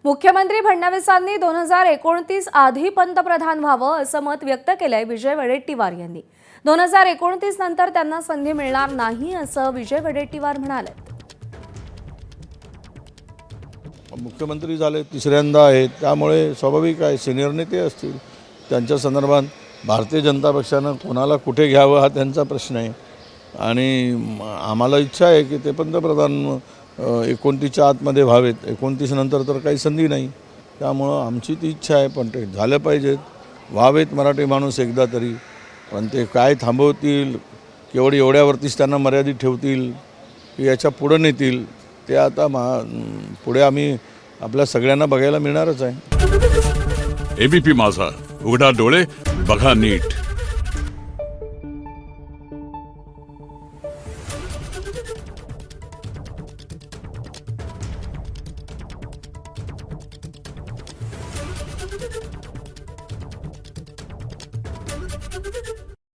मुख्यमंत्री फडणवीसांनी 2029 आधी पंतप्रधान व्हावं असं मत व्यक्त केलंय विजय वडेट्टीवार यांनी। 2029 नंतर त्यांना संधी मिळणार नाही असं विजय वडेट्टीवार म्हणाले। मुख्यमंत्री झाले तिसऱ्यांदा आहेत, त्यामुळे स्वाभाविक आहे सिनियर नेते असतील, त्यांच्या संदर्भात भारतीय जनता पक्षानं कोणाला कुठे घ्यावं हा त्यांचा प्रश्न आहे आणि आम्हाला इच्छा आहे की ते पंतप्रधान 29च्या आतमध्ये व्हावेत। 29 नंतर तर काही संधी नाही, त्यामुळं आमची ती इच्छा आहे, पण ते झालं पाहिजेत, व्हावेत मराठी माणूस एकदा तरी। पण ते काय थांबवतील, केवढी एवढ्यावरतीच त्यांना मर्यादित ठेवतील की याच्या पुढं नेतील, ते आता पुढे आम्ही आपल्या सगळ्यांना बघायला मिळणारच आहे। एबीपी माझा, उघडा डोळे बघा नीट।